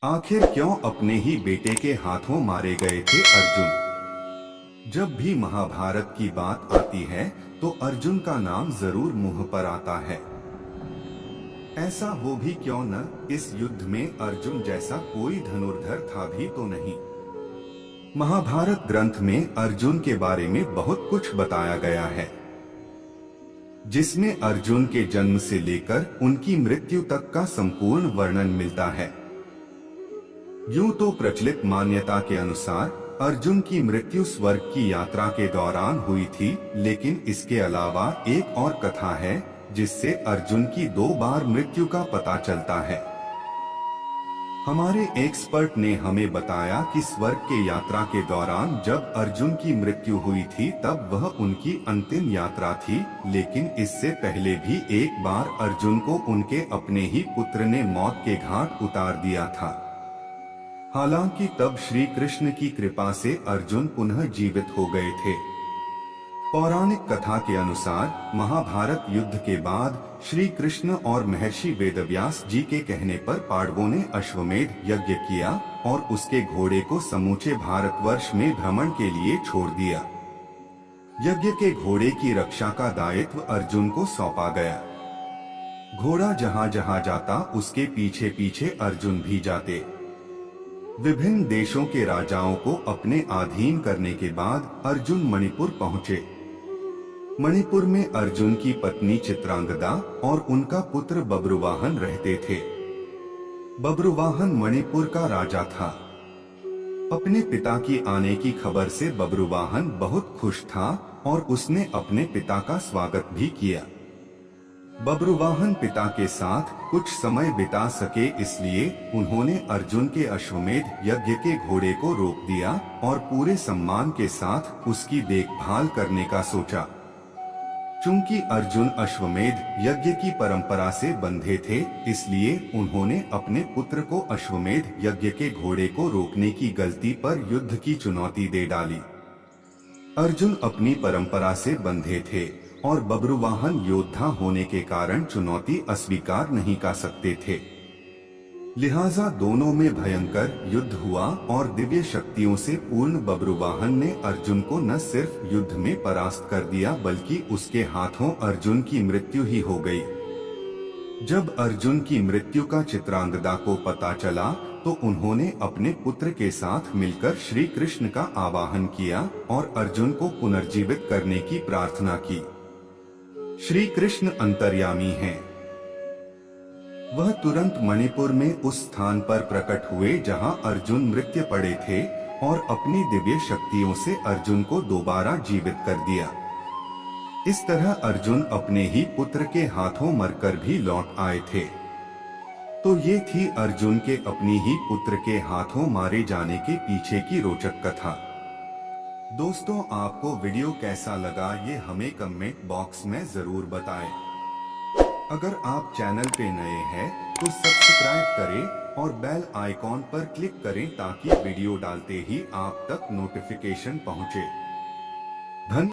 आखिर क्यों अपने ही बेटे के हाथों मारे गए थे अर्जुन? जब भी महाभारत की बात आती है तो अर्जुन का नाम जरूर मुंह पर आता है। ऐसा हो भी क्यों न, इस युद्ध में अर्जुन जैसा कोई धनुर्धर था भी तो नहीं। महाभारत ग्रंथ में अर्जुन के बारे में बहुत कुछ बताया गया है, जिसमें अर्जुन के जन्म से लेकर उनकी मृत्यु तक का संपूर्ण वर्णन मिलता है। यूं तो प्रचलित मान्यता के अनुसार अर्जुन की मृत्यु स्वर्ग की यात्रा के दौरान हुई थी, लेकिन इसके अलावा एक और कथा है जिससे अर्जुन की 2 बार मृत्यु का पता चलता है। हमारे एक्सपर्ट ने हमें बताया कि स्वर्ग के यात्रा के दौरान जब अर्जुन की मृत्यु हुई थी तब वह उनकी अंतिम यात्रा थी, लेकिन इससे पहले भी एक बार अर्जुन को उनके अपने ही पुत्र ने मौत के घाट उतार दिया था। हालांकि तब श्री कृष्ण की कृपा से अर्जुन पुनः जीवित हो गए थे। पौराणिक कथा के अनुसार महाभारत युद्ध के बाद श्री कृष्ण और महर्षि वेदव्यास जी के कहने पर पांडवों ने अश्वमेध यज्ञ किया और उसके घोड़े को समूचे भारतवर्ष में भ्रमण के लिए छोड़ दिया। यज्ञ के घोड़े की रक्षा का दायित्व अर्जुन को सौंपा गया। घोड़ा जहां जहां जाता उसके पीछे पीछे अर्जुन भी जाते। विभिन्न देशों के राजाओं को अपने अधीन करने के बाद अर्जुन मणिपुर पहुंचे। मणिपुर में अर्जुन की पत्नी चित्रांगदा और उनका पुत्र बब्रुवाहन रहते थे। बब्रुवाहन मणिपुर का राजा था। अपने पिता की आने की खबर से बब्रुवाहन बहुत खुश था और उसने अपने पिता का स्वागत भी किया। बब्रुवाहन पिता के साथ कुछ समय बिता सके, इसलिए उन्होंने अर्जुन के अश्वमेध यज्ञ के घोड़े को रोक दिया और पूरे सम्मान के साथ उसकी देखभाल करने का सोचा। चूंकि अर्जुन अश्वमेध यज्ञ की परंपरा से बंधे थे, इसलिए उन्होंने अपने पुत्र को अश्वमेध यज्ञ के घोड़े को रोकने की गलती पर युद्ध की चुनौती दे डाली। अर्जुन अपनी परंपरा से बंधे थे और बब्रुवाहन योद्धा होने के कारण चुनौती अस्वीकार नहीं कर सकते थे। लिहाजा दोनों में भयंकर युद्ध हुआ और दिव्य शक्तियों से पूर्ण बब्रुवाहन ने अर्जुन को न सिर्फ युद्ध में परास्त कर दिया, बल्कि उसके हाथों अर्जुन की मृत्यु ही हो गई। जब अर्जुन की मृत्यु का चित्रांगदा को पता चला तो उन्होंने अपने पुत्र के साथ मिलकर श्री कृष्ण का आवाहन किया और अर्जुन को पुनर्जीवित करने की प्रार्थना की। श्री कृष्ण अंतर्यामी हैं। वह तुरंत मणिपुर में उस स्थान पर प्रकट हुए जहां अर्जुन मृत्यु पड़े थे और अपनी दिव्य शक्तियों से अर्जुन को दोबारा जीवित कर दिया। इस तरह अर्जुन अपने ही पुत्र के हाथों मरकर भी लौट आए थे। तो ये थी अर्जुन के अपनी ही पुत्र के हाथों मारे जाने के पीछे की रोचक कथा। दोस्तों, आपको वीडियो कैसा लगा ये हमें कमेंट बॉक्स में जरूर बताएं। अगर आप चैनल पे नए हैं तो सब्सक्राइब करें और बेल आइकॉन पर क्लिक करें ताकि वीडियो डालते ही आप तक नोटिफिकेशन पहुंचे।